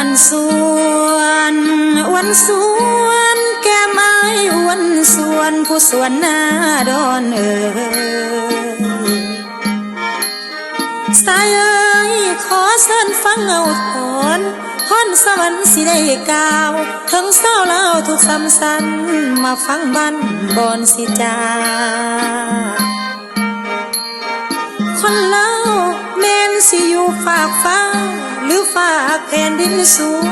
วนสวนอ้วนสวนแก้ไม้อ้วนสวนผู้สวนหน้าดอนสายเอ้ยขอเชิญฟังเอาถอนพรสวรรค์สิได้กล่าวถึงเศร้าเล่าทุกซ้ำสันมาฟังบันบอนสิจาคนเล่าแม่นสิอยู่ฝากฟ้าหรือฝากแผ่นดินสูง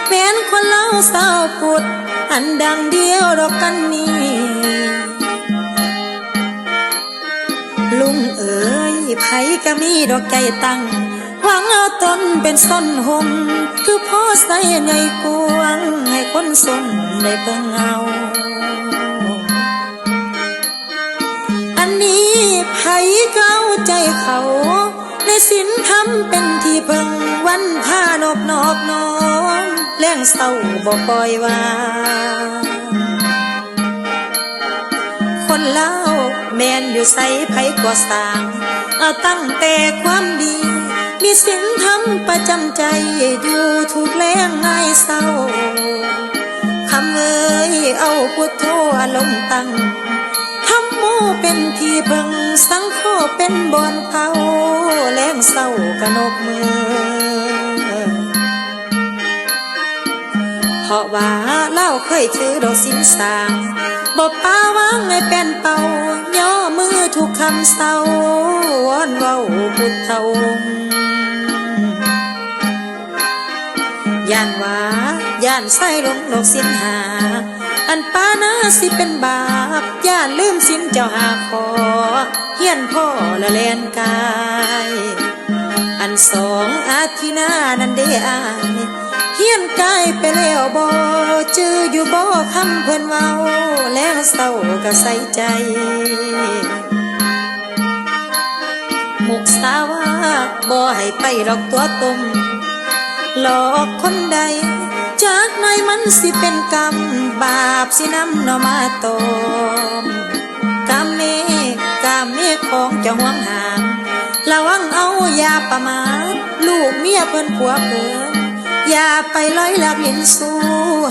แม่นคนเล่าเศร้าปุดอันดังเดียวดอกกันนี้ลุงเอ๋ยไผก็มีดอกใจตั้งหวังเอาตนเป็นส้นหงคือพ่อใส่ในกวงให้คนสนได้เบิ่งเอาอันนี้ไผเก้าใจเขาในศีลธรรมเป็นที่เพิ่งวันท่านอบนอบน้อมแล้งเศร้าบ่ปล่อยวางคนเล่าแม่นอยู่ใสไผก็สร้างเอาตั้งแต่ความดีมีศีลธรรมประจำใจอยู่ถูกแล้งง่ายเศร้าคำเอ่ยเอาพุทโธอารมณ์ตั้งธรรมโมเป็นที่เบิ่งสังโฆเป็นบอนเขาแล้งเศร้ากะนกมือเพราะว่าเล่าเคยถือดอกสินสางบอกป้าวางให้เป็นเป่าย่อมือทุกคำเศร้าวอนเว้าพุทธองค์ย่านว่าย่านใส่ลงดอกสินหาอันป้านาสิเป็นบาปย่านลืมสินเจ้าหาขอเฮียนพ่อละแลนกายอันสองอาทินานันเดอายเฮียนกายไปแล้วบ่จื้ออยู่บ่คำเพิ่นเว้าแล้วเศร้าก็ใส่ใจมุกสาวาบ่ให้ไปดอกตัวตุ่มหลอกคนใดจากหน่อยมันสิเป็นกรรมบาปสินำเนามาตอมกรรมเมของเจ้าห่วงห่างระวังเอาอย่าประมาทลูกเมียเพิ่นผัวเพิ่นอย่าไปลอยลักลิ้นสู้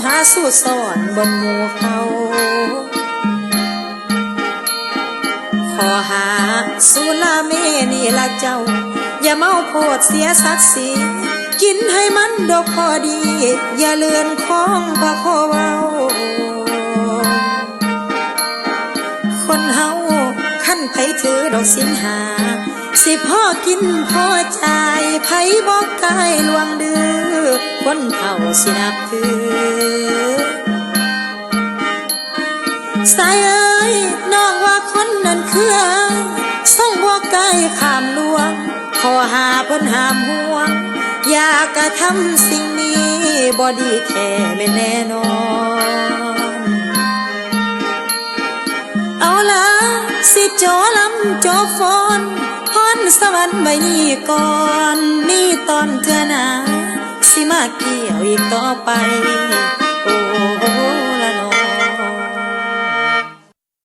หาสู้สอนบนหมู่เขาขอหาสุราเมนี่ละเจ้าอย่าเมาโพดเสียศักดิ์ศรีกินให้มันดอกพอดีอย่าเลือนของพระโคเว้าคนเฮาขั้นไผถือดอกสินหาสิพ่อกินพ่อใจไผบอกกายลวงดื้อคนเฒ่าสินับถือสายเอ้ยน้องว่าคนนั้นคือส่องบอกกายขามลวงขอหาเพิ่นหามห่วงอยากกระทำสิ่งนี้บ่ดีแท้ไม่แน่นอนเอาล่ะสิโจลำโจฟอนพรสวรรค์ใบนี้ก่อนมีตอนเทื่อหน้าสิมาเกี่ยวอีกต่อไป